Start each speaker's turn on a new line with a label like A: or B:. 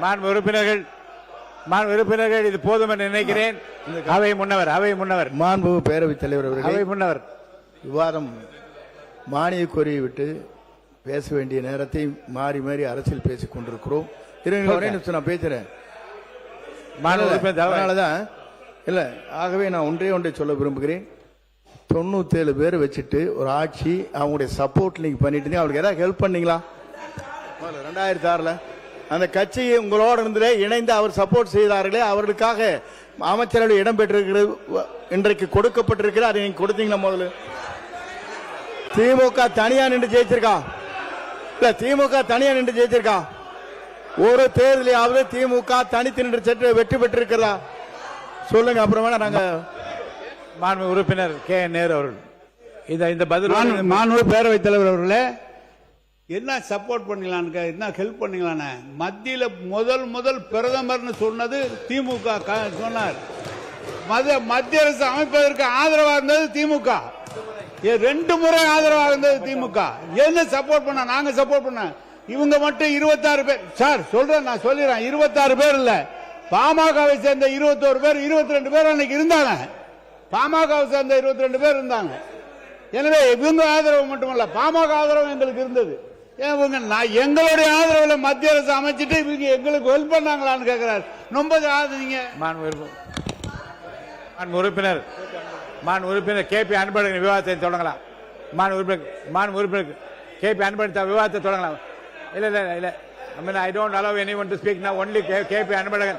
A: மாண்பு உறுப்பினர்கள் இது போதும் என்று நினைக்கிறேன். அவை முன்னவர்
B: மாண்பு பேரவைத் தலைவர் அவர்களே,
A: அவை முன்னவர்
B: விவாதம் மானிய கோரியை விட்டு பேச வேண்டிய நேரத்தை மாறி மாறி அரசியல் பேசிக் கொண்டிருக்கிறோம். ஒரே நிமிஷம் நான் பேசுறேன். அதனாலதான் இல்ல, ஆகவே நான் ஒன்றை சொல்ல விரும்புகிறேன். 97 பேர் வச்சுட்டு ஒரு ஆட்சி அவங்களுடைய சப்போர்ட் நீங்க பண்ணிட்டு இருந்தீங்க. அவங்களுக்கு ஏதாவது ஹெல்ப் பண்ணீங்களா? 2006 அந்த கட்சி உங்களோட இருந்து இணைந்து அவர் சப்போர்ட் செய்தார்களே, அவர்களுக்காக அமைச்சரவை இடம் பெற்றிருக்கிறது இன்றைக்கு கொடுக்கப்பட்டிருக்கிறது. அதை நீங்க கொடுத்தீங்களா? முதல்ல திமுக தனியா நின்று ஜெயிச்சிருக்கா? இல்ல, திமுக தனியா நின்று ஜெயிச்சிருக்கா? ஒரு தேர்தலையாவது திமுக தனித்து நின்று சற்று வெற்றி பெற்றிருக்கிறதா சொல்லுங்க. அப்புறமா நாங்க
A: மாண்பு உறுப்பினர் கே நேரு அவர்கள் இந்த பதில்.
C: மாண்பு பேரவைத் தலைவர் அவர்களே, என்ன சப்போர்ட் பண்ணலான்னு, என்ன ஹெல்ப் பண்ணலான்னு மத்தியில முதல் பிரதமர்னு சொன்னது திமுக சொன்னார். மத்திய அரசு அமைப்பதற்கு ஆதரவாக இருந்தது திமுக. 2 முறை ஆதரவாக இருந்தது திமுக. என்ன சப்போர்ட் பண்ண? நாங்க சப்போர்ட் பண்ண. இவங்க மட்டும் 26 பேர் சார் சொல்றேன், நான் சொல்லிடுறேன். 26 பேர் இல்ல, பாமகவை சேர்ந்த 21 பேர் 22 பேர் அன்னைக்கு இருந்தாங்க. பாமகவை சேர்ந்த 22 பேர் இருந்தாங்க. எனவே இவங்க ஆதரவு மட்டுமல்ல, பாமக ஆதரவு எங்களுக்கு இருந்தது. எங்களுடைய ஆதரவுல மத்திய அரசு அமைச்சிட்டு இவங்க எங்களுக்கு ஹெல்ப் பண்ணாங்களான்னு கேட்கிறார். ரொம்ப நீங்க
A: மாண்பு உறுப்பினர் கே பி அன்பழகன் விவாதத்தை தொடங்கலாம். மாண்பு உறுப்பினர் கே பி அன்பழகன் விவாதத்தை தொடங்கலாம். இல்ல I don't allow anyone to speak now. Only KP Anbalagan.